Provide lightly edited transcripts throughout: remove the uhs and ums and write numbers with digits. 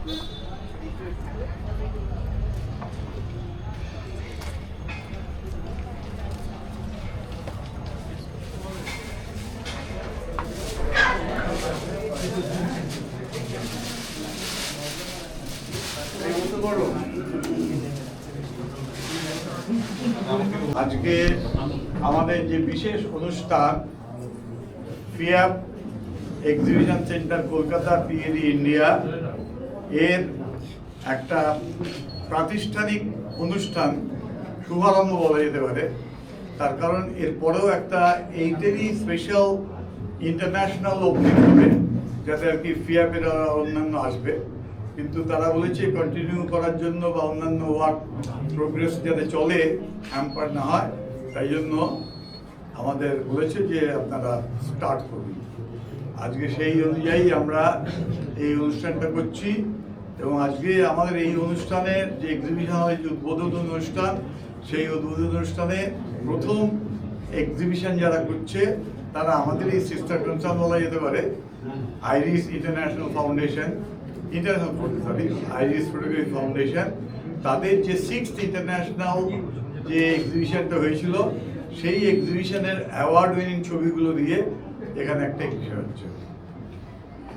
আজকে আমাদের যে বিশেষ অনুষ্ঠান FIAP exhibition centre Kolkata PAD India এর একটা প্রাতিষ্ঠানিক অনুষ্ঠান শুভারম্ভ বলা যেতে পারে। তার কারণ এরপরেও একটা এইটেরই স্পেশাল ইন্টারন্যাশনাল ওপেনিং হবে, যাতে আর কি ফিয়াপের অন্যান্য আসবে, কিন্তু তারা বলেছে কন্টিনিউ করার জন্য বা অন্যান্য ওয়ার্ক প্রোগ্রেস যাতে চলে, হ্যাম্পার না হয়, তাই জন্য আমাদের বলেছে যে আপনারা স্টার্ট করুন। আজকে সেই অনুযায়ী আমরা এই অনুষ্ঠানটা করছি এবং আজকে আমাদের এই অনুষ্ঠানের যে এক্সিবিশন হয়, যে উদ্বোধন অনুষ্ঠান, সেই উদ্বোধন অনুষ্ঠানে প্রথম এক্সিবিশন যারা করছে তারা আমাদের এই সিস্টার কনসার্ন বলা যেতে পারে iris international foundation, iris photography foundation. তাদের যে 6th ইন্টারন্যাশনাল যে এক্সিবিশনটা হয়েছিল, সেই এক্সিবিশনের অ্যাওয়ার্ড উইনিং ছবিগুলো দিয়ে এখানে একটা এক্সিবিশন হচ্ছে।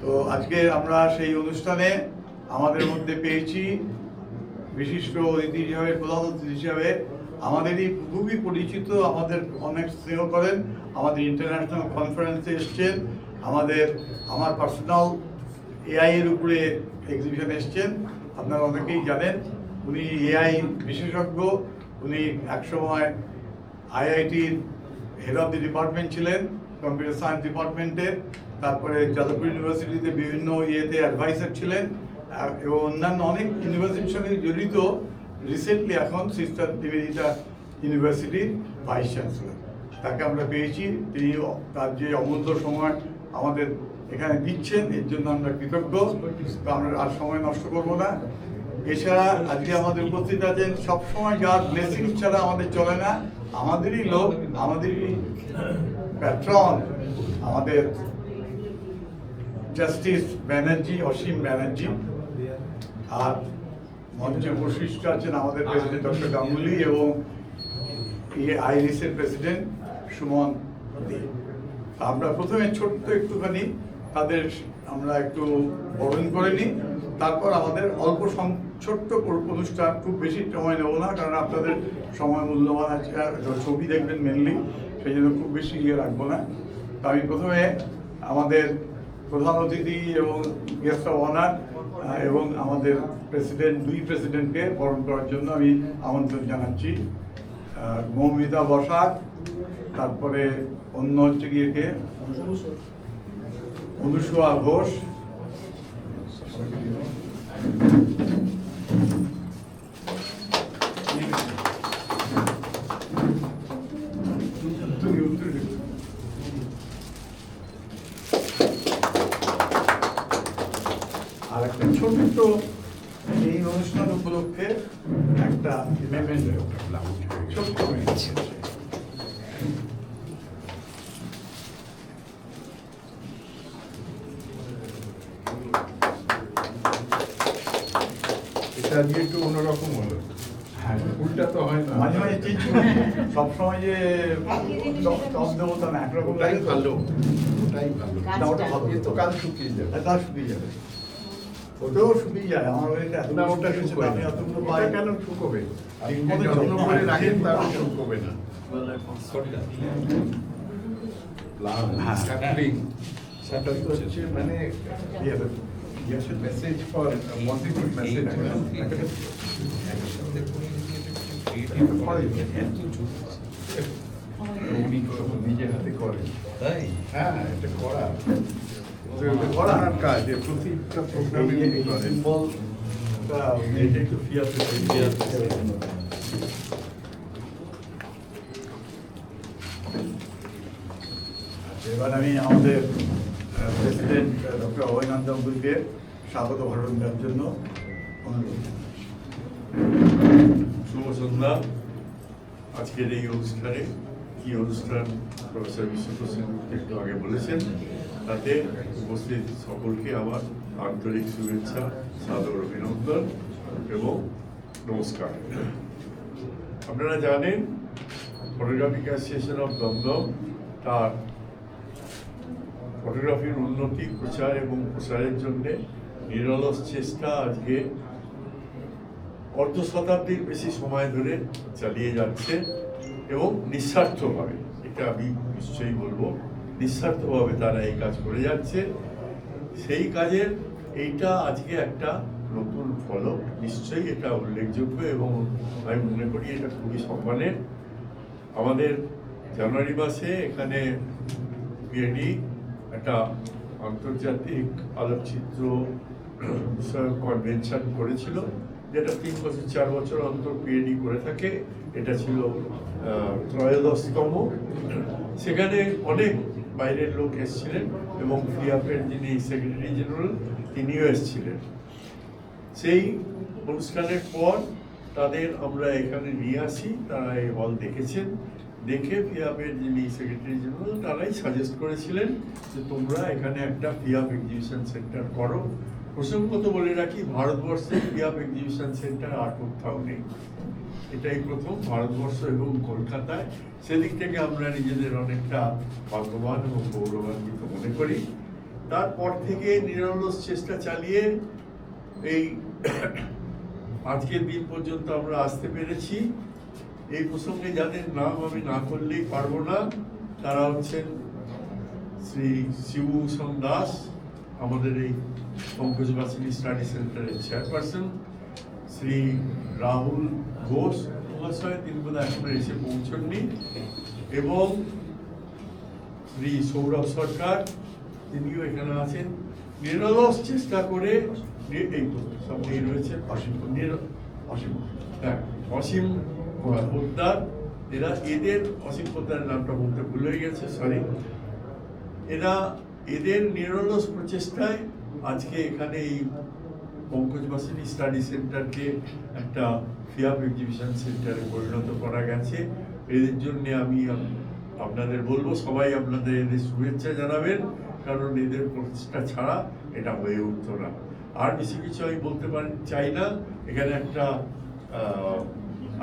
তো আজকে আমরা সেই অনুষ্ঠানে আমাদের মধ্যে পেয়েছি বিশিষ্ট অতিথি হিসাবে, প্রধান অতিথি হিসাবে আমাদেরই খুবই পরিচিত, আমাদের অনেক স্নেহ করেন, আমাদের ইন্টারন্যাশনাল কনফারেন্সে এসছেন, আমার পার্সোনাল এআই এর উপরে এক্সিবিশন এসছেন। আপনারা অনেকেই জানেন উনি এআই বিশেষজ্ঞ, উনি একসময় আইআইটির হেড অফ দি ডিপার্টমেন্ট ছিলেন, কম্পিউটার সায়েন্স ডিপার্টমেন্টে, তারপরে যাদবপুর ইউনিভার্সিটিতে বিভিন্ন ইয়েতে অ্যাডভাইসার ছিলেন এবং অন্যান্য অনেক ইউনিভার্সিটির সঙ্গে জড়িত। রিসেন্টলি এখন সিস্টার নিবেদিতা ইউনিভার্সিটির ভাইস চ্যান্সেলর, তাকে আমরা পেয়েছি। তিনি তার যে অমূল্য সময় আমাদের এখানে দিচ্ছেন, এর জন্য আমরা কৃতজ্ঞ। তো আমরা আর সময় নষ্ট করব না। এছাড়া আজকে আমাদের উপস্থিত আছেন সবসময় যার ব্লেসিং ছাড়া আমাদের চলে না, আমাদেরই লোক, আমাদেরই প্যাট্রন, আমাদের জাস্টিস ব্যানার্জি, অসীম ব্যানার্জি। আর মঞ্চে বৈশিষ্ট্য আছেন আমাদের প্রেসিডেন্ট ডক্টর গাঙ্গুলি এবং আইরিসের প্রেসিডেন্ট সুমন দে। আমরা প্রথমে ছোট্ট একটুখানি তাদের আমরা একটু বরণ করে নিই, তারপর আমাদের অল্প ছোট্ট অনুষ্ঠান, খুব বেশি সময় নেব না, কারণ আপনাদের সময় মূল্যবান আছে, ছবি দেখবেন মেনলি, সেই জন্য খুব বেশি রাখবো না। তো আমি প্রথমে আমাদের প্রধান অতিথি এবং গেস্ট অফ অনার এবং আমাদের দুই প্রেসিডেন্টকে বরণ করার জন্য আমি আমন্ত্রণ জানাচ্ছি। মৌমিতা বসাক, তারপরে অন্য হচ্ছে গিয়ে কে, অনুসুয়া ঘোষ, আর একটা ছোট্ট এই অনুষ্ঠান উপলক্ষে একটা ছোট্ট হয়েছে। এটা দিয়ে একটু অন্যরকম হলো। হ্যাঁ, উল্টা তো হয় না, মাঝে মাঝে চেঞ্জ সবসময় যে টপ দেবো তা না, একরকম ওটাই ভালো, ওটাই ভালো। না, ওটা ভালো, এ তো কাল শুকিয়ে যাবে। তা শুকিয়ে যাবে, ওটাও শুকিয়ে যায়। আমার বাড়িতে না, ওটা শুকোবে আমি না। অতগুলো ওটা পাই কেন শুকোবে? আপনি কত যত্ন যত্ন করে হয়, রাখেন তার হ্যাঁ। শুকোবে না। হ্যাঁ। Sapling, সেটা তো হচ্ছে মানে মেসেজ ফর পজিটিভ মেসেজ। উনি নিজের হাতে করেন, হ্যাঁ, এটা করা করার কাজ, প্রতিটা প্রোগ্রামে উনি করেন। এবার আমি আমাদের প্রেসিডেন্ট ডক্টর অভয়নন্দ গাঙ্গুলিকে স্বাগত ভাষণ দেওয়ার জন্য অনুরোধ। শুভ সন্ধ্যা। আজকের এই অনুষ্ঠানে কি অনুষ্ঠান প্রফেসর বিশ্বপ্রসন্ন একটু আগে বলেছেন, তাতে উপস্থিত সকলকে আমার আন্তরিক শুভেচ্ছা, সাদর অভিনন্দন এবং নমস্কার। আপনারা জানেন ফটোগ্রাফিক অ্যাসোসিয়েশন অফ দমদম তার ফটোগ্রাফির উন্নতি, প্রচার এবং প্রসারের জন্যে নিরলস চেষ্টা আজকে অর্ধ শতাব্দীর বেশি সময় ধরে চালিয়ে যাচ্ছে এবং নিঃস্বার্থভাবে, এটা আমি নিশ্চয়ই বলবো, নিঃস্বার্থভাবে তারা এই কাজ করে যাচ্ছে। সেই কাজের এইটা আজকে একটা নতুন ফলক, নিশ্চয়ই এটা উল্লেখযোগ্য এবং আমি মনে করি এটা খুবই সম্মানের। আমাদের জানুয়ারি মাসে এখানে পিএডি একটা আন্তর্জাতিক আলোকচিত্র বিষয়ক কনভেনশন করেছিল, যেটা 3 বছর 4 বছর অন্তর পিএডি করে থাকে। এটা ছিল 13তম। সেখানে অনেক বাইরের লোক এসেছিলেন এবং ফিয়াপের যিনি সেক্রেটারি জেনারেল তিনিও এসেছিলেন। সেই অনুষ্ঠানের পর তাদের আমরা এখানে নিয়ে আসি, তারা এই হল দেখেছেন। দেখে ফিয়াপের যিনি সেক্রেটারি জেনারেল তারাই সাজেস্ট করেছিলেন যে তোমরা এখানে একটা ফিয়াপ এক্সিবিশন সেন্টার করো। প্রসঙ্গত বলে রাখি, ভারতবর্ষে ফিয়াপ এক্সিবিশন সেন্টার আর কোথাও নেই, এটাই প্রথম ভারতবর্ষ এবং কলকাতায়। সেদিক থেকে আমরা নিজেদের অনেকটা ভাগ্যবান এবং গৌরবান্বিত মনে করি। তারপর থেকে নিরলস চেষ্টা চালিয়ে এই আজকের দিন পর্যন্ত আমরা আসতে পেরেছি। এই প্রসঙ্গে যাদের নাম আমি না করলেই পারবো না, তারা হচ্ছেন শ্রী শিবভূষণ দাস, আমাদের এই পঙ্কজবাসিনী স্টাডি সেন্টারের চেয়ারপারসন, শ্রী রাহুল ঘোষ মহাশয়, তিনি বোধহয় এখনো এসে পৌঁছননি, এবং শ্রী সৌরভ সরকার, তিনিও এখানে আছেন। নিরলস চেষ্টা করে এই সামনে রয়েছে অসীম পোদ্দার, এদের অসীম পোদ্দারের নামটা বলতে ভুল হয়ে গেছে, সরি। এদের নিরলস প্রচেষ্টায় আজকে এখানে এই পঙ্কজবাসিনী স্টাডি সেন্টারকে একটা ফিয়াপ এক্সিবিশন সেন্টারে পরিণত করা গেছে। এদের জন্য আমি আপনাদের বলবো, সবাই আপনাদের এদের শুভেচ্ছা জানাবেন, কারণ এদের প্রচেষ্টা ছাড়া এটা হয়ে উঠতো না। আর বেশি কিছু আমি বলতে চাই না। এখানে একটা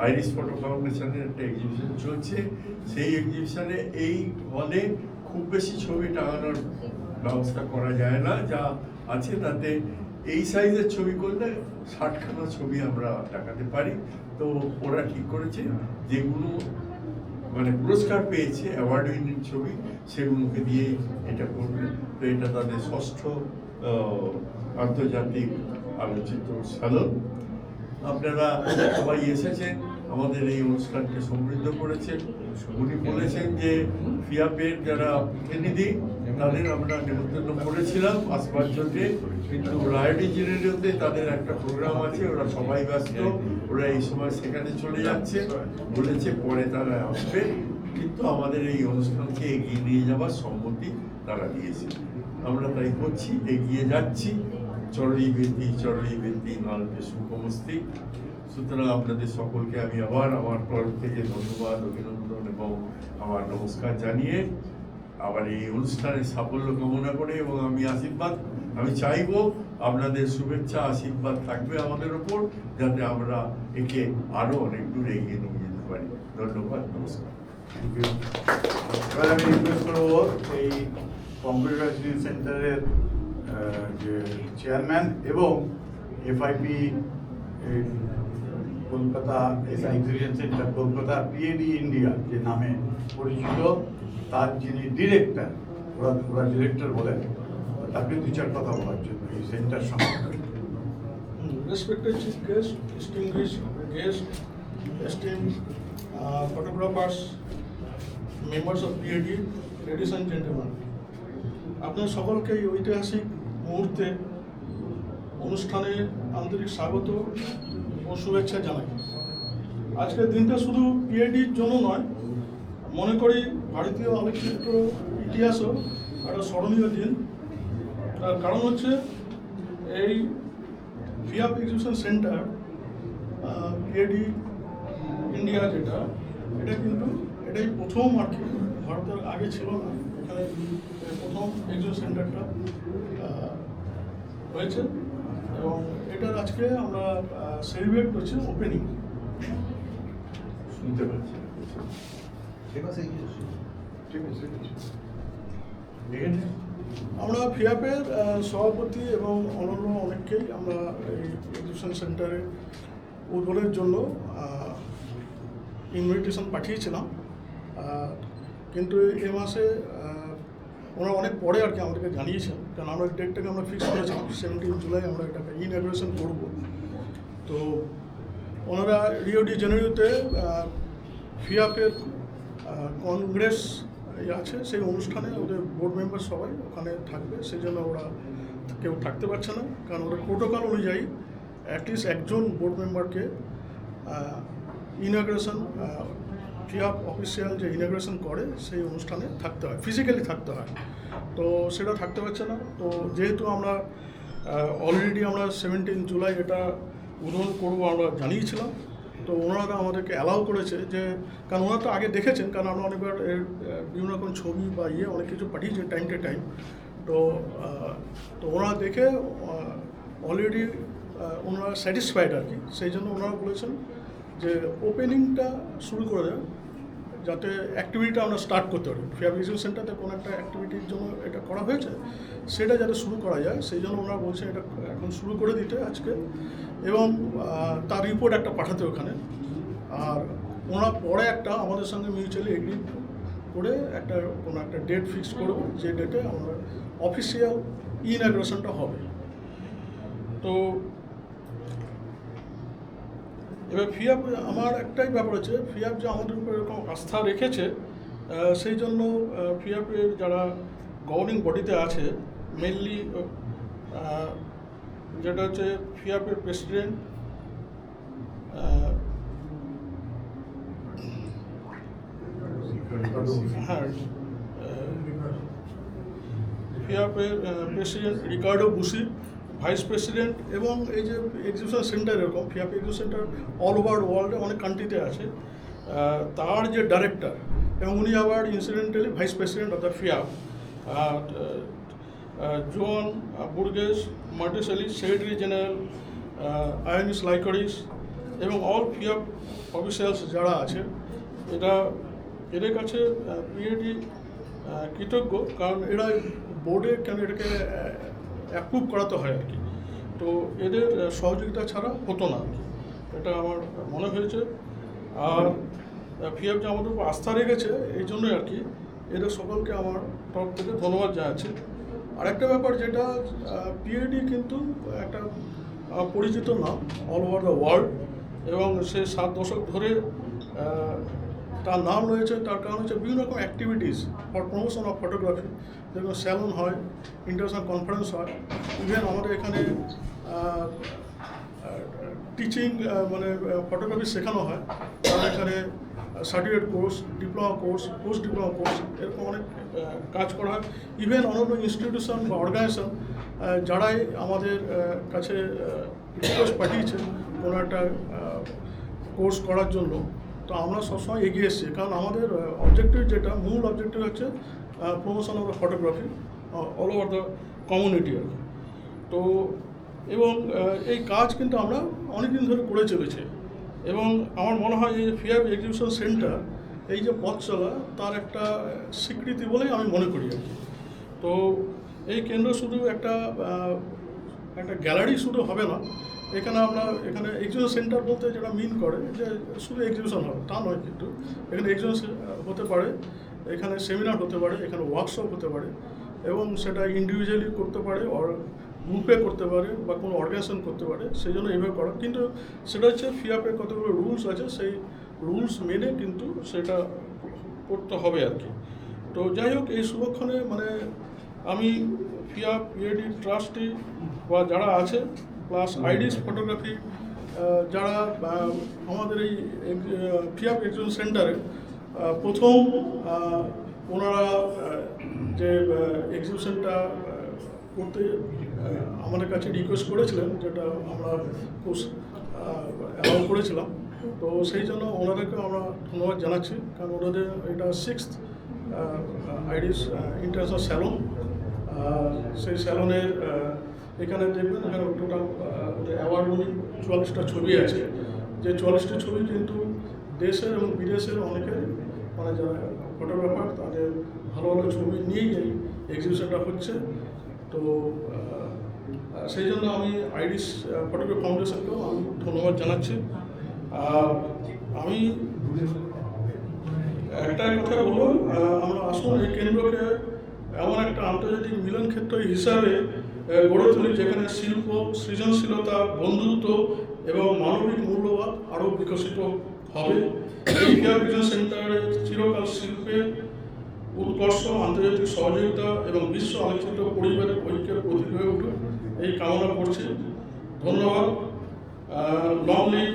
আইরিশ ফটো ফাউন্ডেশনের একটা এক্সিবিশন চলছে। সেই এক্সিবিশনে এই হলে খুব বেশি ছবি টাঙানোর ব্যবস্থা করা যায় না, যা আছে তাতে এই সাইজের ছবি করলে 60খানা ছবি আমরা টাঙাতে পারি। তো ওরা ঠিক করেছে যেগুলো মানে পুরস্কার পেয়েছে, অ্যাওয়ার্ড উইনিং ছবি, সেগুলোকে দিয়ে এটা করবে। তো এটা তাদের 6ষ্ঠ আন্তর্জাতিক আলোচিত সালন। আপনারা সবাই এসেছেন, আমাদের এই অনুষ্ঠানকে সমৃদ্ধ করেছেন। উনি বলেছেন যে ফিয়াপের যারা প্রতিনিধি তাদের আমরা নিমন্ত্রণ করেছিলাম আসবার জন্য, কিন্তু রায় ইঞ্জিনিয়ারিংতে তাদের একটা প্রোগ্রাম আছে, ওরা সবাই ব্যস্ত, ওরা এই সময় সেখানে চলে যাচ্ছে, বলেছে পরে তারা আসবে। কিন্তু আমাদের এই অনুষ্ঠানকে এগিয়ে নিয়ে যাওয়ার সম্মতি তারা দিয়েছে, আমরা তাই করছি, এগিয়ে যাচ্ছি। চরই বেদি নালপে সুখমস্তি। সুতরাং আপনাদের সকলকে আমি আবার আমার তরফ থেকে ধন্যবাদ, অভিনন্দন এবং আমার নমস্কার জানিয়ে আবার এই অনুষ্ঠানের সাফল্য কামনা করে, এবং আমি চাইবো আপনাদের শুভেচ্ছা আশীর্বাদ থাকবে আমাদের ওপর, যাতে আমরা একে আরো অনেক দূর এগিয়ে নিয়ে যেতে পারি। ধন্যবাদ, নমস্কার। এবার আমি রিকোয়েস্ট করবো এই কম্পিউটার সেন্টারের যে চেয়ারম্যান এবং FIP Kolkata exhibition centre Kolkata PAD India যে নামে পরিচিত, তার যিনি ডিরেক্টর, ওরা ডিরেক্টর বলেন, তাকে 2-4 কথা বলার জন্য এই সেন্টার সম্পর্কে। Respected chief guest, distinguished guest, esteemed photographers, members of PAD, ladies and gentlemen, আপনার সকলকে এই ঐতিহাসিক মুহূর্তে অনুষ্ঠানে আন্তরিক স্বাগত ও শুভেচ্ছা জানাই। আজকের দিনটা শুধু পিএডির জন্য নয়, মনে করি ভারতীয় আলোকচিত্র ইতিহাসও একটা স্মরণীয় দিন। তার কারণ হচ্ছে এই ফিয়াপ এক্সিবিশন সেন্টার পিএডি ইন্ডিয়া এটা কিন্তু এটাই প্রথম আর কি, ভারতের আগে ছিল না, এখানে প্রথম এক্সিবিশন সেন্টারটা হয়েছে এবং এটার আজকে আমরা সেলিব্রেট করছি ওপেনিং। শুনতে পাচ্ছি ঠিক আছে এখানে আমরা ফিয়াপের সভাপতি এবং অন্যান্য অনেককেই আমরা এই এডুকেশন সেন্টারে উদ্বোধনের জন্য ইনভিটেশন পাঠিয়েছিলাম, কিন্তু এ মাসে ওনারা অনেক পরে আর কি আমাদেরকে জানিয়েছেন, কারণ আমরা ডেটটাকে আমরা ফিক্স করেছিলাম 17 জুলাই আমরা এটাকে ইনঅগ্রেশন করব। তো ওনারা রিও ডি জেনেরিওতে ফিয়াপের কংগ্রেস আছে, সেই অনুষ্ঠানে ওদের বোর্ড মেম্বার সবাই ওখানে থাকবে, সেই জন্য ওরা কেউ থাকতে পারছে না, কারণ ওদের প্রোটোকল অনুযায়ী অ্যাটলিস্ট একজন বোর্ড মেম্বারকে ইনঅগ্রেশন ফিয়াপ অফিসিয়াল যে ইনঅগ্রেশন করে সেই অনুষ্ঠানে থাকতে হয়, ফিজিক্যালি থাকতে হয়। তো সেটা থাকতে পারছে না। তো যেহেতু আমরা অলরেডি আমরা 17 জুলাই এটা উদ্বোধন করবো আমরা জানিয়েছিলাম, তো ওনারা আমাদেরকে অ্যালাউ করেছে, যে কারণ ওনারা তো আগে দেখেছেন, কারণ আমরা অনেকবার এর বিভিন্ন রকম ছবি বা অনেক কিছু পাঠিয়েছেন টাইম টু টাইম। তো ওনারা দেখে অলরেডি ওনারা স্যাটিসফাইড আর কি, সেই জন্য ওনারা বলেছেন যে ওপেনিংটা শুরু করে দেয়, যাতে অ্যাক্টিভিটিটা আমরা স্টার্ট করতে পারি। ফিয়াপ এডুকেশন সেন্টারে কোনো একটা অ্যাক্টিভিটির জন্য এটা করা হয়েছে, সেটা যাতে শুরু করা যায়, সেই জন্য ওনারা বলছেন এটা এখন শুরু করে দিতে আজকে, এবং তার রিপোর্ট একটা পাঠাতে ওখানে। আর ওনারা পরে একটা আমাদের সঙ্গে মিউচুয়ালি এগ্রি করে কোনো একটা ডেট ফিক্স করব, যে ডেটে আমরা অফিসিয়াল ইনঅগ্রেশনটা হবে। তো এবার ফিয়াপ আমার একটাই ব্যাপার আছে, ফিয়াপ যে আমাদের উপর এরকম আস্থা রেখেছে, সেই জন্য ফিয়াপের যারা গভর্নিং বডিতে আছে, মেনলি যেটা হচ্ছে ফিয়াপের প্রেসিডেন্ট, হ্যাঁ ফিয়াপের প্রেসিডেন্ট রিকার্ডো বুসি, ভাইস প্রেসিডেন্ট, এবং এই যে এক্সিবিশন সেন্টার এরকম ফিয়াপ এক্সিবিশন সেন্টার অল ওভার ওয়ার্ল্ডে অনেক কান্ট্রিতে আছে, তার যে ডাইরেক্টর, এবং উনি আবার incidentally vice president of the FIAP, Joan Burgues মার্টেসেলি, secretary general আয়োনিস লাইকরিস, এবং অল ফিয়াপ অফিসিয়ালস যারা আছে, এদের কাছে পিএডি কৃতজ্ঞ, কারণ এরা বোর্ডে কেন এটাকে অ্যাপ্রুভ করাতে হয় আর কি। তো এদের সহযোগিতা ছাড়া হতো না আর কি, এটা আমার মনে হয়েছে। আর ফিয়াপ যে আমাদের উপর আস্থা রেখেছে, এই জন্যই আর কি এদের সকলকে আমার তরফ থেকে ধন্যবাদ জানাচ্ছি। আর একটা ব্যাপার যেটা, পিএডি কিন্তু একটা পরিচিত নাম অল ওভার দ্য ওয়ার্ল্ড, এবং সে 7 দশক ধরে তার নাম রয়েছে। তার কারণ হচ্ছে বিভিন্ন রকম activities for promotion of photography, যেগুলো স্যালন হয়, ইন্টারন্যাশনাল কনফারেন্স হয়, ইভেন আমাদের এখানে টিচিং মানে ফটোগ্রাফি শেখানো হয়, তার এখানে certificate course, diploma course, post diploma course, এরকম অনেক কাজ করা হয়। ইভেন অন্যান্য ইনস্টিটিউশন বা অর্গানাইজেশন যারাই আমাদের কাছে রিকোয়েস্ট পাঠিয়েছে কোনো একটা কোর্স করার জন্য, তো আমরা সবসময় এগিয়ে এসেছি, কারণ আমাদের অবজেক্টিভ যেটা, মূল অবজেক্টিভ হচ্ছে promotion of the photography all over the community আর কি। তো এবং এই কাজ কিন্তু আমরা অনেকদিন ধরে করে চলেছি, এবং আমার মনে হয় এই ফিয়াপ এক্সিবিশন সেন্টার এই যে পথ চলা, তার একটা স্বীকৃতি বলেই আমি মনে করি আর কি। তো এই কেন্দ্র শুধু একটা গ্যালারি শুধু হবে না, এখানে এক্সিবিশন সেন্টার বলতে যেটা মিন করে যে শুধু এক্সিবিশন হবে তা নয়, কিন্তু এখানে এক্সিবিশন হতে পারে, এখানে সেমিনার হতে পারে, এখানে ওয়ার্কশপ হতে পারে, এবং সেটা ইন্ডিভিজুয়ালি করতে পারে, গ্রুপে করতে পারে, বা কোনো অর্গানাইজেশন করতে পারে, সেই জন্য এইভাবে করা। কিন্তু সেটা হচ্ছে ফিয়াপের কতগুলো রুলস আছে, সেই রুলস মেনে কিন্তু সেটা করতে হবে আর কি। তো যাই হোক, এই শুভক্ষণে মানে আমি ফিয়াপ পিএডি ট্রাস্টি বা যারা আছে, প্লাস আইডিস ফটোগ্রাফি যারা আমাদের এই ফিয়াপ এক্সিবিশন সেন্টারে প্রথম ওনারা যে এক্সিবিশনটা করতে আমাদের কাছে রিকোয়েস্ট করেছিলেন, যেটা আমরা খুব অ্যালাউ করেছিলাম। তো সেই জন্য ওনাদেরকে আমরা ধন্যবাদ জানাচ্ছি, কারণ ওনাদের এটা 6th আইডিস ইন্টারন্যাশনাল স্যালন, সেই স্যালনের এখানে দেখবেন এখানে টোটাল অ্যাওয়ার্ড উইনিং 44টা ছবি আছে, যে 44টি ছবি কিন্তু দেশের এবং বিদেশের অনেকের মানে যারা ফটোগ্রাফার তাদের ভালো ভালো ছবি নিয়েই এই এক্সিবিশনটা হচ্ছে। তো সেই জন্য আমি আইরিস ফটোগ্রাফি ফাউন্ডেশনকেও আমি ধন্যবাদ জানাচ্ছি। আমি একটাই কথা বলবো, আমরা আসুন এই কেন্দ্রকে এমন একটা আন্তর্জাতিক মিলন ক্ষেত্র হিসাবে গড়ে তুলি যেখানে শিল্প, সৃজনশীলতা, বন্ধুত্ব এবং মানবিক মূল্যবোধ আরও বিকশিত হবে। এই কেয়ার ভিশন সেন্টারে চিরকাল শিল্পের উৎকর্ষ, আন্তর্জাতিক সহযোগিতা এবং বিশ্ব আলোচিত পরিবারের ঐক্যের প্রতীক হয়ে উঠুক এই কামনা করছি। ধন্যবাদ। Long live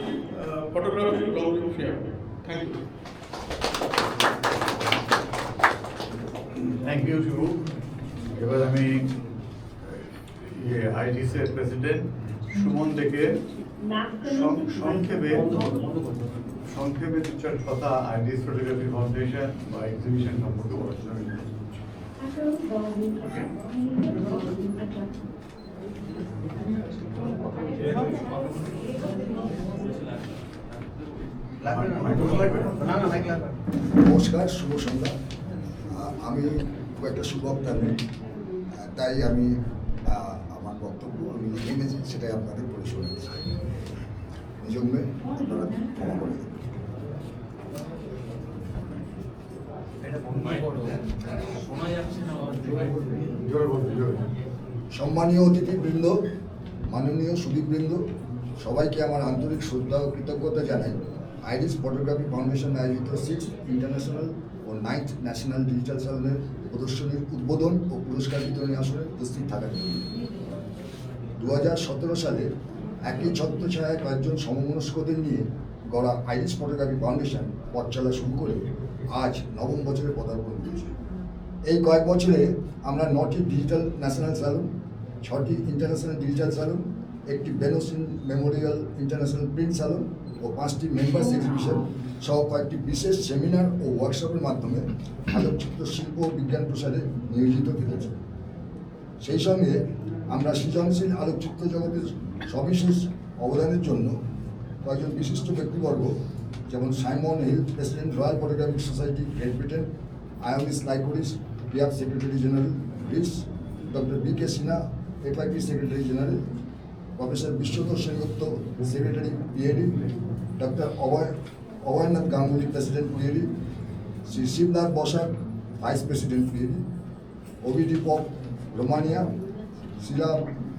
photography, long live fair. Thank you. Thank you Shubhu. এবার আমি আইডিসের প্রেসিডেন্ট সুমন থেকে সংক্ষেপে দু চার কথা আইডিস ফটোগ্রাফি ফাউন্ডেশন বা এক্সিবিশন সম্পর্কে বলার নমস্কার, শুভ সন্ধ্যা। আমি খুব একটা সুবক্তা নই, তাই আমি আমার বক্তব্য আমি লিখে এনেছি, সেটাই আপনাদের পড়ে শোনাচ্ছি। এই জন্য আপনারা ক্ষমা করে দেবেন। সম্মানীয় অতিথিবৃন্দ, মাননীয় সুদীপবৃন্দ, সবাইকে আমার আন্তরিক শ্রদ্ধা ও কৃতজ্ঞতা জানাই আইরিস ফটোগ্রাফি ফাউন্ডেশন আয়োজিত 6th ইন্টারন্যাশনাল ও 9th ন্যাশনাল ডিজিটাল স্যালনের প্রদর্শনীর উদ্বোধন ও পুরস্কার বিতরণী আসরে উপস্থিত থাকার জন্য। 2017 সালে একই ছত্রছায়ায় কয়েকজন সমমনস্কদের নিয়ে গড়া আইরিস ফটোগ্রাফি ফাউন্ডেশন পথ চলা শুরু করে আজ 9ম বছরে পদার্পণ করেছে। এই কয়েক বছরে আমরা 9টি ডিজিটাল ন্যাশনাল স্যালন, 6টি ইন্টারন্যাশনাল ডিজিটাল স্যালন, একটি বেনোসিন মেমোরিয়াল ইন্টারন্যাশনাল প্রিন্ট স্যালন ও 5টি মেম্বার্স এক্সিবিশন সহ কয়েকটি বিশেষ সেমিনার ও ওয়ার্কশপের মাধ্যমে আলোকচিত্র শিল্প ও বিজ্ঞান প্রসারে নিয়োজিত থেকেছে। সেই সঙ্গে আমরা সৃজনশীল আলোকচিত্র জগতের সবিশেষ অবদানের জন্য কয়েকজন বিশিষ্ট ব্যক্তিবর্গ, যেমন Simon Hill, president Royal Photographic Society Great Britain, Ioannis Lykouris, PF secretary general Greece, doctor BK. Sinha, FIP secretary general, professor Bishwatosh Sengupta, secretary PAD, doctor Abhaynath Ganguly, president PAD, Shri Shibnath Basak, vice president PAD, Ovidiu Pop, Romania, Shila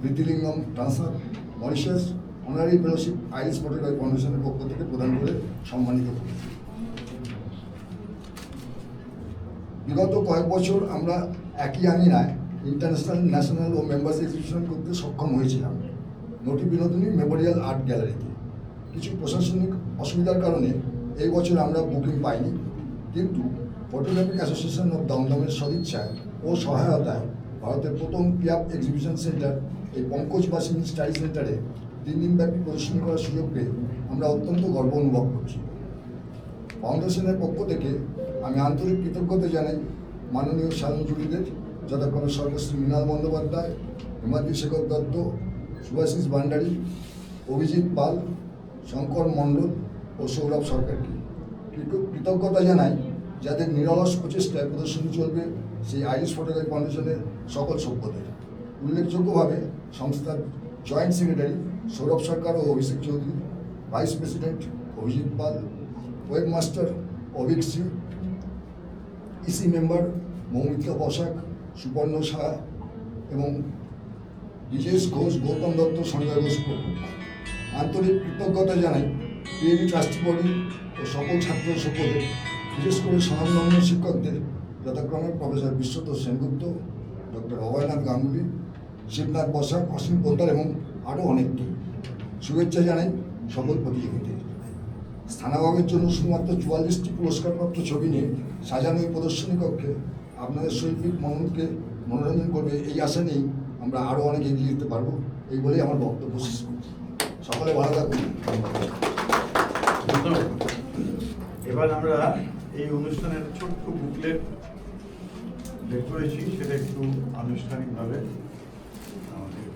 Vridhilingam, transfer, Mauritius, honorary fellowship Iris photography ফাউন্ডেশনের পক্ষ থেকে প্রদান করে সম্মানিত করেছি। বিগত কয়েক বছর আমরা একই আঙিনায় ইন্টারন্যাশনাল, ন্যাশনাল ও মেম্বার্স এক্সিবিশন করতে সক্ষম হয়েছিলাম নটি বিনোদিনী মেমোরিয়াল আর্ট গ্যালারিতে। কিছু প্রশাসনিক অসুবিধার কারণে এই বছর আমরা বুকিং পাইনি, কিন্তু ফটোগ্রাফিক অ্যাসোসিয়েশন অফ দমদমের সদিচ্ছায় ও সহায়তায় ভারতের প্রথম পিএফ এক্সিবিশন সেন্টার এই পঙ্কজবাসিনী স্টাডি সেন্টারে 3 দিনব্যাপী প্রদর্শনী করার সুযোগ পেয়ে আমরা অত্যন্ত গর্ব অনুভব করছি। ফাউন্ডেশনের পক্ষ থেকে আমি আন্তরিক কৃতজ্ঞতা জানাই মাননীয় সাধন জুরিদের, যথাক্রমে সর্বশ্রী মৃণাল বন্দ্যোপাধ্যায়, হিমাদ্রি শেখর দত্ত, সুভাশিস ভান্ডারী, অভিজিৎ পাল, শঙ্কর মণ্ডল ও সৌরভ সরকারকে। কৃতজ্ঞতা জানাই যাদের নিরলস প্রচেষ্টায় প্রদর্শনী চলবে সেই আইরিস ফটোগ্রাফি ফাউন্ডেশনের সকল সভ্যদের। উল্লেখযোগ্যভাবে সংস্থার জয়েন্ট সেক্রেটারি সৌরভ সরকার ও Abhishek Chowdhury, vice president Abhijit Pal, webmaster Avik Singh, EC member Moumita Basak, Suparna Saha এবং বিজেশ ঘোষ, গৌতম দত্ত, সঞ্জয় ঘোষ প্রমুখ। আন্তরিক কৃতজ্ঞতা জানাই পিএডি ট্রাস্টি বডি ও সকল ছাত্র সকলের, বিশেষ করে স্বনামধন্য শিক্ষকদের, যথাক্রমে প্রফেসর বিশ্বতোষ সেনগুপ্ত, ডক্টর অভয়নাথ গাঙ্গুলি, শিবনাথ বসাক, অসীম পোদ্দার এবং আরও অনেককে। শুভেচ্ছা জানাই সকল প্রতিযোগীদের। স্থানাভাবের জন্য শুধুমাত্র 44টি পুরস্কারপ্রাপ্ত ছবি নিয়ে সাজানো এই প্রদর্শনী কক্ষে আপনাদের শৈল্পিক মননকে মনোরঞ্জন করবে এই আশা নিয়েই আমরা আরও অনেক এগিয়ে যেতে পারবো, এই বলেই আমার বক্তব্য শেষ করছি। সকলে ভালো থাকুন। এবার আমরা এই অনুষ্ঠানের ছোট্ট বুকলেট বের করেছি, সেটা একটু আনুষ্ঠানিকভাবে আমাদের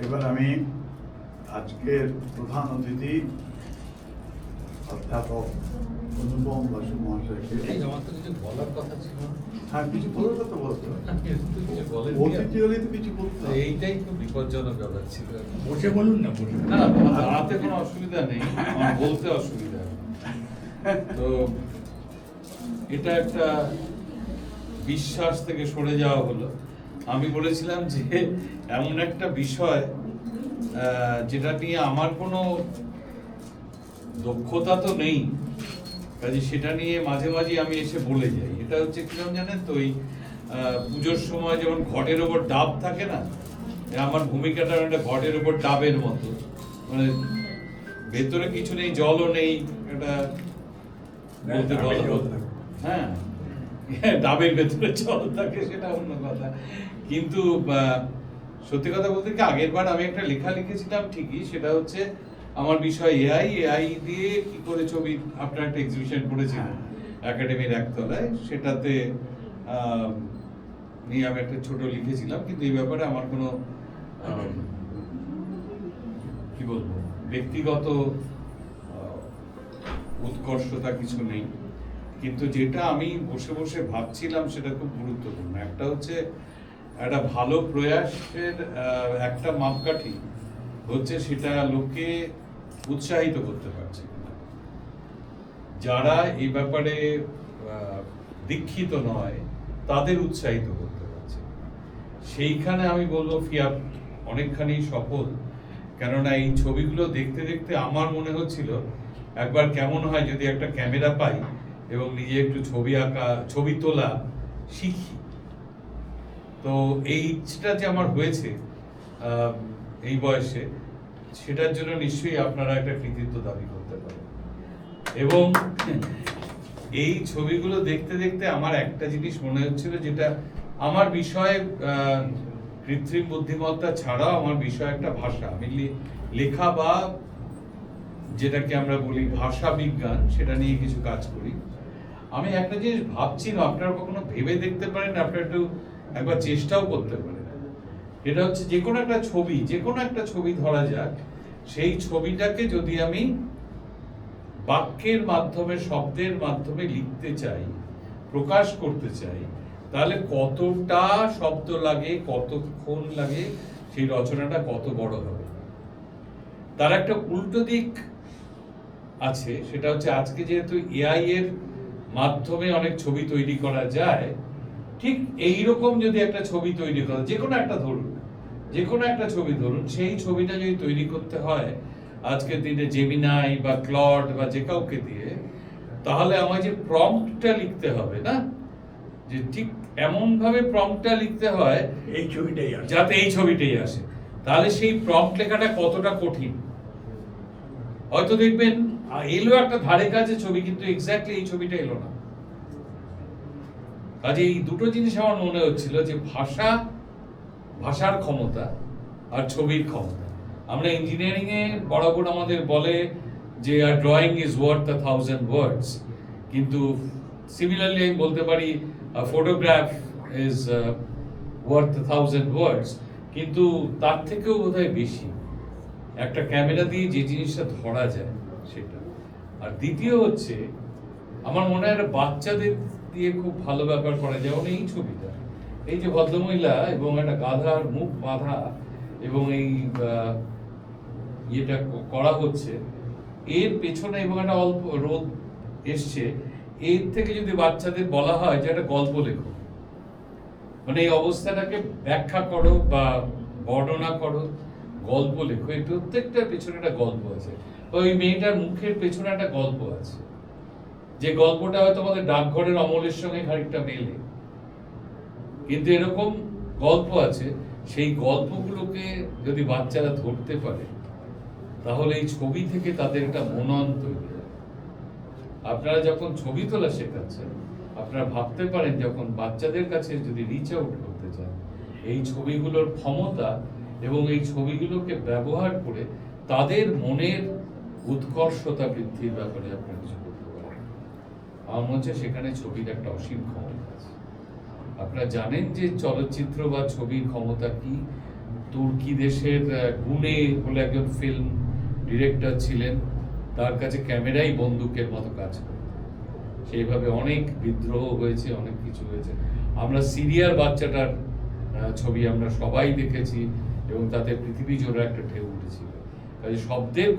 এবার আমি আজকের প্রধান অতিথি অধ্যাপক অনুপম বসু মহাশয়কে, আমার তো কিছু বলার কথা ছিল না। হ্যাঁ কিছু বলার কথা বলতে হবে। কিছু বলেননি। অতিথি হলে তো কিছু বলতে হবে। এইটাই খুব বিপজ্জনক ব্যাপার ছিল। বসে বলুন না, বসে না দাঁড়াতে কোনো অসুবিধা নেই, আমার বলতে অসুবিধা নেই। তো এটা একটা বিশ্বাস থেকে সরে যাওয়া হলো। আমি বলেছিলাম যে এমন একটা বিষয় যেটা নিয়ে আমার কোনো দক্ষতা তো নেই, কাজে সেটা নিয়ে মাঝে মাঝে আমি এসে বলে যাই। এটা হচ্ছে কিরকম জানেন তো, ওই পুজোর সময় যেমন ঘটের ওপর ডাব থাকে না, আমার ভূমিকাটা একটা ঘটের ওপর ডাবের মতো, মানে ভেতরে কিছু নেই, জলও নেই, এটা বলতে বলা হতো। হ্যাঁ, ডাবের ভেতরে জল থাকে সেটা অন্য কথা। কিন্তু সত্যি কথা বলতে কি, আগের বার আমি একটা লেখা লিখেছিলাম ঠিকই, সেটা হচ্ছে আমার বিষয় এআই দিয়ে কি করে ছবি, আপনার একটা এক্সিবিশন করেছিলেন একাডেমির একতলায়, সেটাতে নিয়ে আমি একটা ছোট লিখেছিলাম। কিন্তু এই ব্যাপারে আমার কোনো কি বলবো ব্যক্তিগত উৎকর্ষতা কিছু নেই। কিন্তু যেটা আমি বসে বসে ভাবছিলাম সেটা খুব গুরুত্বপূর্ণ। একটা হচ্ছে একটা ভালো প্রয়াসের একটা মাপকাঠি হচ্ছে সেটা লোককে উৎসাহিত করতে পারছে কিনা। যারা এই ব্যাপারে দীক্ষিত নয় তাদের উৎসাহিত করতে পারছে, সেইখানে আমি বলবো ফিয়াব অনেকখানি সফল। কেননা এই ছবিগুলো দেখতে দেখতে আমার মনে হচ্ছিল একবার কেমন হয় যদি একটা ক্যামেরা পাই এবং নিজে একটু ছবি আঁকা, ছবি তোলা শিখি। তো এইটা যে আমার হয়েছে এই বয়সে, সেটার জন্য নিশ্চয়ই আপনারা একটা কৃতিত্ব দাবি করতে পারেন। এবং এই ছবিগুলো দেখতে দেখতে আমার একটা জিনিস মনে হচ্ছিল, যেটা আমার বিষয়ে কৃত্রিম বুদ্ধিমত্তা ছাড়াও আমার বিষয় একটা ভাষা, আমি লেখা বা যেটাকে আমরা বলি ভাষা বিজ্ঞান, সেটা নিয়ে কিছু কাজ করি। আমি একটা জিনিস ভাবছিলাম, আপনারা কখনো ভেবে দেখতে পারেন, আপনারা একটু একবার চেষ্টাও করতে পারেন। এটা হচ্ছে যে কোনো একটা ছবি ধরা যাক, সেই ছবিটাকে যদি আমি বাক্যের মাধ্যমে, শব্দের মাধ্যমে লিখতে চাই, প্রকাশ করতে চাই, তাহলে কতটা শব্দ লাগে, কতক্ষণ লাগে, সেই রচনাটা কত বড় হবে। তার একটা উল্টো দিক আছে, সেটা হচ্ছে আজকে যেহেতু এআই এর মাধ্যমে অনেক ছবি তৈরি করা যায়, ঠিক এইরকম যদি একটা ছবি তৈরি করা, যে কোনো একটা ছবি ধরুন, সেই ছবিটা যদি তৈরি করতে হয় আজকের দিনে জেমিনাই বা ক্লড বা যে কাউকে দিয়ে, তাহলে আমার যে প্রম্পটটা লিখতে হবে না, যে ঠিক এমন ভাবে প্রম্পটটা লিখতে হয় এই ছবিটাই আছে, যাতে এই ছবিটাই আসে। তাহলে সেই প্রম্পট লেখাটা কতটা কঠিন। হয়তো দেখবেন এলো একটা ধারে কাছে ছবি, কিন্তু এক্স্যাক্টলি এই ছবিটা এলো না। কাজে এই দুটো জিনিস আমার মনে হচ্ছিল, যে ভাষার ক্ষমতা আর ছবির ক্ষমতা। আমরা ইঞ্জিনিয়ারিং এ বরাবর আমাদের বলে যে ড্রয়িং ইজ ওয়ার্থ 1000 ওয়ার্ডস, কিন্তু সিমিলারলি আমি বলতে পারি ফটোগ্রাফ ইজ ওয়ার্থ 1000 ওয়ার্ডস, কিন্তু তার থেকেও বোধহয় বেশি একটা ক্যামেরা দিয়ে যে জিনিসটা ধরা যায় সেটা। আর দ্বিতীয় হচ্ছে, আমার মনে হয় বাচ্চাদের দিয়ে খুব ভালো ব্যাপার করা যায়। যেমন এই ছবিটা, এই যে ভদ্রমহিলা এবং একটা গাধার মুখ বাঁধা এবং এই ইয়েটা করা হচ্ছে, এর পেছনে এবং একটা অল্প রোদ এসছে, এর থেকে যদি বাচ্চাদের বলা হয় যে একটা গল্প লেখো, মানে এই অবস্থাটাকে ব্যাখ্যা করো বা বর্ণনা করো, গল্প লেখো, এই প্রত্যেকটার পেছনে একটা গল্প আছে। ওই মেয়েটার মুখের পেছনে একটা গল্প আছে, যে গল্পটা হয়তো আমাদের ডাকঘরের অমলের সঙ্গে খানিকটা মেলে, কিন্তু এরকম গল্প আছে সেই গল্পগুলোকে যদি বাচ্চারা ধরতে পারে তাহলে এই ছবি থেকে তাদের একটা মনন তৈরি হয়। আপনারা যখন ছবি তোলা শেখাচ্ছেন আপনারা ভাবতে পারেন যখন বাচ্চাদের কাছে যদি রিচ আউট করতে চান এই ছবিগুলোর ক্ষমতা এবং এই ছবিগুলোকে ব্যবহার করে তাদের মনের উৎকর্ষতা বৃদ্ধির ব্যাপারে আপনারা কিছু করতে পারেন। আমার মনে হচ্ছে সেখানে ছবির একটা অসীম ক্ষমতা আছে। আপনারা জানেন যে চলচ্চিত্র বা ছবির ক্ষমতা কি। তুর্কি দেশের গুনে বলে একজন ফিল্ম ডিরেক্টর ছিলেন, তার কাছে ক্যামেরাই বন্দুকের মতো কাজ করে। সেইভাবে অনেক বিদ্রোহ হয়েছে, অনেক কিছু হয়েছে। আমরা সিরিয়ার বাচ্চাটার ছবি আমরা সবাই দেখেছি এবং তাতে পৃথিবী জোড়া একটা ঢেউ উঠেছিল। কাজে শব্দের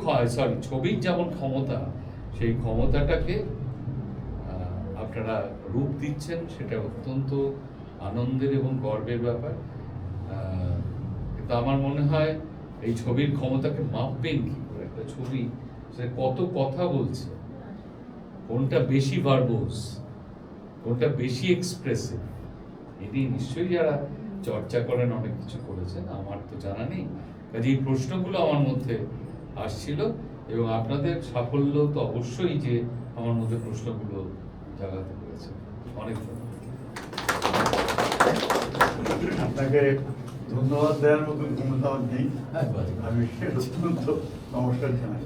ছবির যেমন ক্ষমতা, সেই ক্ষমতাটাকে আপনারা রূপ দিচ্ছেন, সেটা অত্যন্ত আনন্দের এবং গর্বের ব্যাপার। কিন্তু আমার মনে হয় এই ছবির ক্ষমতাকে মাপবেন কি করে? একটা ছবি সে কত কথা বলছে, কোনটা বেশি ভার্বোস, কোনটা বেশি এক্সপ্রেসিভ, এটি নিশ্চয়ই যারা চর্চা করেন অনেক কিছু করেছেন, আমার তো জানা নেই। কাজে এই প্রশ্নগুলো আমার মধ্যে আসছিল এবং আপনাদের সাফল্য তো অবশ্যই যে আমার মধ্যে প্রশ্নগুলো জাগাতে পেরেছে। অনেক ধন্যবাদ। আপনাকে ধন্যবাদ দেওয়ার মতন ক্ষমতা আমার নেই, আমি অত্যন্ত নমস্কার জানাই।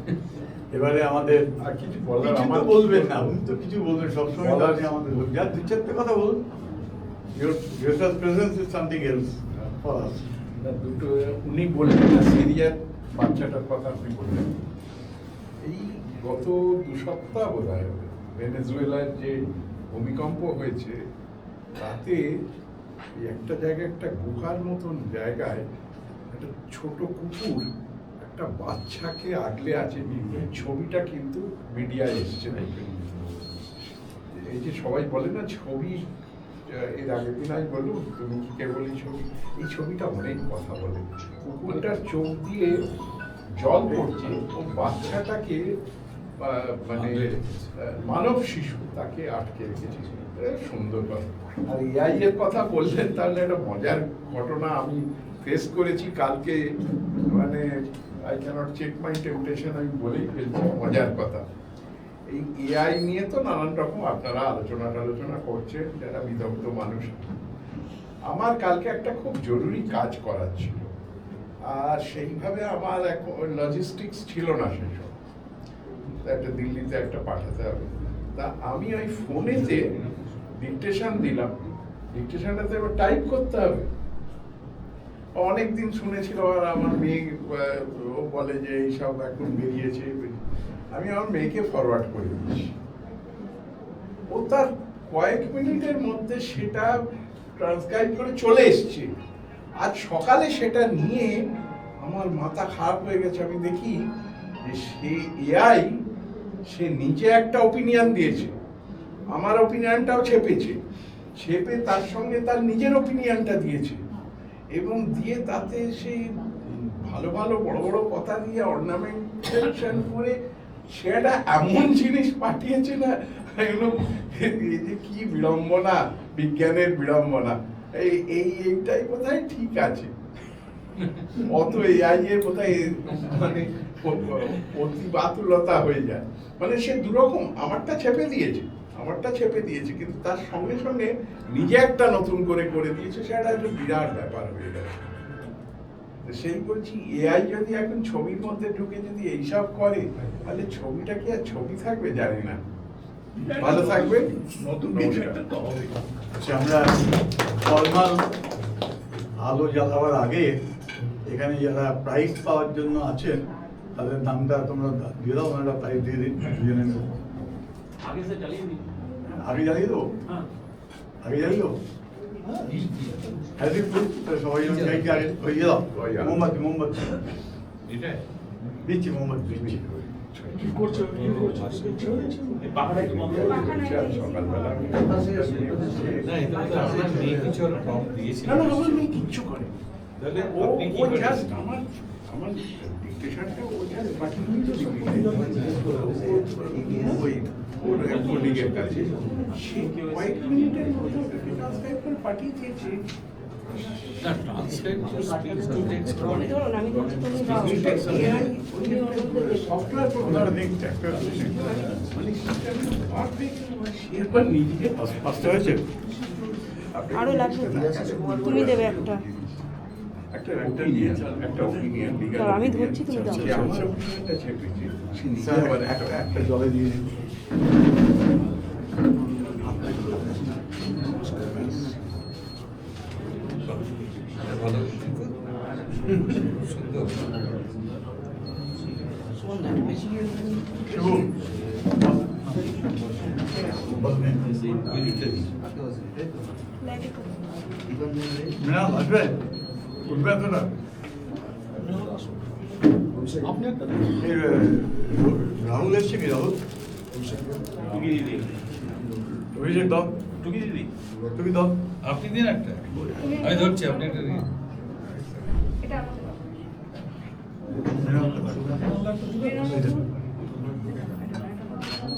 এবারে আমাদের আর কিছু বলার কিছু আমার তো বলবেন না, উনি তো কিছু বলবেন সবসময়, তাহলে আমাদের যা দু চারটে কথা বলুন। Your presence is something else for us. দুটো উনি বললেন না, সিরিয়ার বাচ্চাটার কথা আপনি বললেন। এই গত 2 সপ্তাহ বোধ হয় ভেনেজুয়েলার যে ভূমিকম্প হয়েছে তাতে এই একটা জায়গায়, একটা গুহার মতন জায়গায় একটা ছোট কুকুর একটা বাচ্চাকে আগলে আছে। ছবিটা কিন্তু মিডিয়ায় এসছে। এই যে সবাই বলে না ছবি, এর আগের দিন আমি বললো তুমি কি কেবল এই ছবিটা অনেক কথা বলে। কুকুরটার চোখ দিয়ে জল পড়ছে, ও বাচ্চাটাকে মানে মানব শিশু তাকে আটকে রেখেছে। সুন্দর কথা। আর এআই এর কথা বললেন, তাহলে একটা মজার ঘটনা আমি ফেস করেছি কালকে। মানে I can't check my temptation, আমি বলেই ফেলছি মজার কথা। এই এআই নিয়ে তো নানান রকম আপনারা আলোচনা করছেন যারা বিদগ্ধ মানুষ। আমার কালকে একটা খুব জরুরি কাজ করার ছিল, আর সেইভাবে আমার লজিস্টিক্স ছিল না সেসব। একটা দিল্লিতে একটা পাঠাতে হবে, তা আমি ওই ফোনেতে ডিকটেশন দিলাম। ডিকটেশনটাতে এবার টাইপ করতে হবে। অনেকদিন শুনেছিল, আর আমার মেয়ে ও বলে যে এইসব এখন বেরিয়েছে। আমি আমার মেয়েকে ফরওয়ার্ড করে দিচ্ছি, ও তার কয়েক মিনিটের মধ্যে সেটা ট্রান্সক্রাইব করে চলে এসছে। আজ সকালে সেটা নিয়ে আমার মাথা খারাপ হয়ে গেছে। আমি দেখি যে সে এআই, সে নিজে একটা ওপিনিয়ন দিয়েছে, আমার ওপিনিয়নটাও ছেপে তার সঙ্গে তার নিজের ওপিনিয়নটা দিয়েছে, এবং দিয়ে তাতে সেই ভালো ভালো বড় বড় কথা দিয়ে অর্নামেন্টেশন করে সেটা এমন জিনিস পাঠিয়েছে না, এই যে কি বিড়ম্বনা, বিজ্ঞানের বিড়ম্বনা। এইটাই বোধহয় ঠিক আছে। অত এআই এর বোধহয় মানে প্রতিবাতুলতা হয়ে যায়। মানে সে দুরকম, আমারটা ছেপে দিয়েছে কিন্তু তার সঙ্গে সঙ্গে নিজে একটা নতুন করে দিয়েছে, সেটা একটা বিরাট ব্যাপার হয়ে গেছে। সেই বলছি, এআই যদি এখন ছবির মধ্যে ঢুকে যদি এইসব করে, তাহলে ছবিটা কি আর ছবি থাকবে জানি না। ভালো থাকবেন। নতুন কিছু একটা তো হবে। আচ্ছা, আমরা ফর্মাল আলো জ্বালাবার আগে এখানে যারা প্রাইজ পাওয়ার জন্য আছেন তাদের নামটা তোমরা দিয়ে দাও, ওনারা প্রাইজ দিয়ে দিন। आगे से चलिए नहीं। আগে জ্বালিয়ে দেবো, हाँ আগে জ্বালিয়ে দেবো। হ্যাঁ ফুল সবাই আগে ওই দাও, মোমবাতি এটাই দিচ্ছি, মোমবাতি দিচ্ছি। কি করছো? ये पहाड़ एक बंद हो गया। সকালবেলা না, এটা তো আপনার মেয়ে কিছু একটা prompt দিয়েছিল। না আমার মেয়ে কিচ্ছু করে। তাহলে ও আপনি কি করেন? জাস্ট আমার ডিকটেশনটা ও জাস্ট পাঠিয়ে ওই ওর কলিগের কাছে। সে কয়েক মিনিটের মধ্যে ট্রান্সক্রাইব করে পাঠিয়ে দিয়েছে। না ট্রান্সলেট স্পিচ টু টেক্সট তুমি ধরো না, আমি বলছি তুমি দাও। Speech takes a এবার তুমি ওর মধ্যে দেখো। সফটওয়্যার প্রোগ্রাম দেখতে একটা এরপর নিজে আসতে হয়েছে আরো লাগবে তুমি দেবে একটা। একটা opinion, legal দাও, আমি opinion। ধরছি, তুমি দাও। সে আমার opinionটা চেপেছে, সে নিজে স্যার, আবার একটা জলে দিয়ে দিন। ভালো সুন্দর শিবু ওই দিকটা দিই। লাগে তো। মৃণাল আসবে উঠবে তো না আপনি একটা এই, রাহুল এসছে কি রাহুল টুকি দিদি অভিষেক দাও টুকি দিদি তুমি দাও আপনি দিন একটা আমি ধরছি আপনি একটা দিন এটা আমাকে দাও। মৃণাল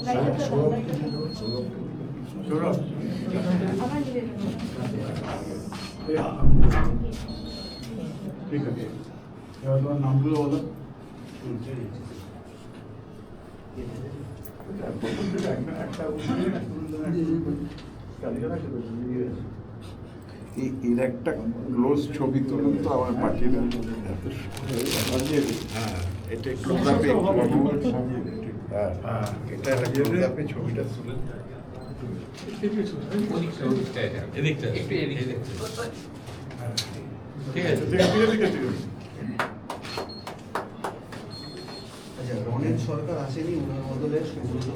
লাইটারটা দাও, লাইটারটা দাও। সৌরভ আমার নিবে না। ঠিক আছে এবার তোমার নামগুলো বলো এর একটা ক্লোজ ছবি তুলুন তো আমার পাঠিয়ে দেন। হ্যাঁ, এটা ক্লোজ আপে হ্যাঁ, এটা ক্লোজ আপে ছবিটা তুলে এদিকটা একটু এদিকটা ঠিক আছে ঠিক আছে ঠিক আছে আচ্ছা, রনেন সরকার আসেনি, ওনার বদলে সুব্রত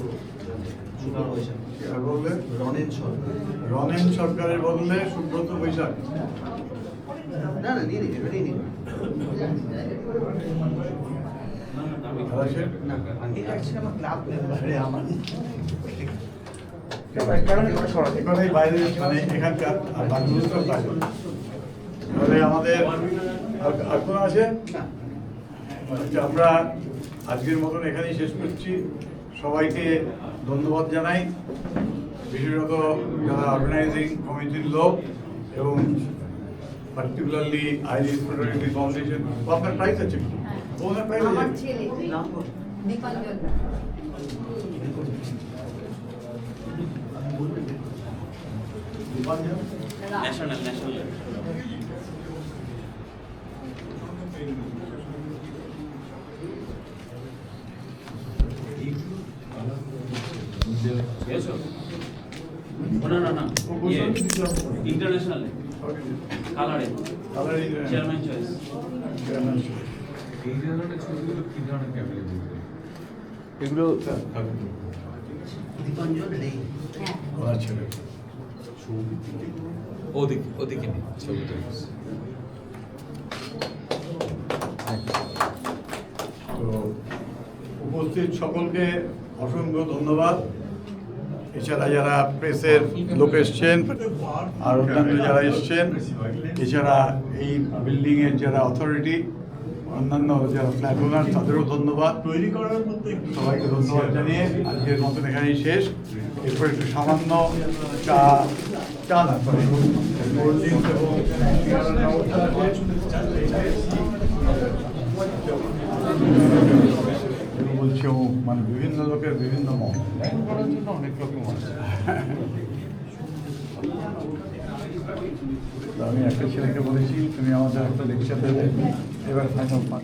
বৈশাখ। আর বললে রনেন সরকার। রনেন সরকারের বদলে সুব্রত বৈশাখ না না, নিয়ে নিন, এটা নিয়ে নিন। আলাসের না, এটা actually আমার ক্লাব মেম্বারে আমার। এখানেই বাইরে মানে এখানকার আর বাকিগুলো সব বাইরে তাহলে আমাদের আর কোনো আছে আচ্ছা, আমরা আজকের মতন এখানেই শেষ করছি সবাইকে ধন্যবাদ জানাই বিশেষত যারা অর্গানাইজিং কমিটির লোক এবং পার্টিকুলারলি আইরিশ ফটোগ্রাফি ফাউন্ডেশন আপনার প্রাইস আছে কি? ওনার প্রাইস আমার আছে ছেলে দীপাঞ্জন ন্যাশনাল না ইন্টারন্যাশনাল কালারে চেয়ারম্যান চয়েস এই ধরনের ছবিগুলো কি ধরনের ক্যামেরা দিতে এগুলো দীপাঞ্জন রেই। হ্যাঁ ওনার ছেলে ওদিকে ওদিকে নিন ছবিটা তো উপস্থিত সকলকে অসংখ্য ধন্যবাদ এছাড়া যারা প্রেসের লোক এসছেন আর অন্যান্য যারা এসছেন এছাড়া এই বিল্ডিংয়ের যারা অথরিটি অন্যান্য যারা ফ্ল্যাট ওনার তাদেরও ধন্যবাদ তৈরি করার মধ্যে সবাইকে ধন্যবাদ জানিয়ে আজকের মতন এখানেই শেষ এরপর একটু সামান্য চা চা না সরি কোল্ড ড্রিঙ্কস এবং সিগারের ব্যবস্থা আছে বলছে ও মানে বিভিন্ন লোকের বিভিন্ন মত অনেক রকম আছে আমি একটা ছেলেকে বলেছি তুমি আমাদের একটা লেকচার দেবে এবার ফাইনাল পাস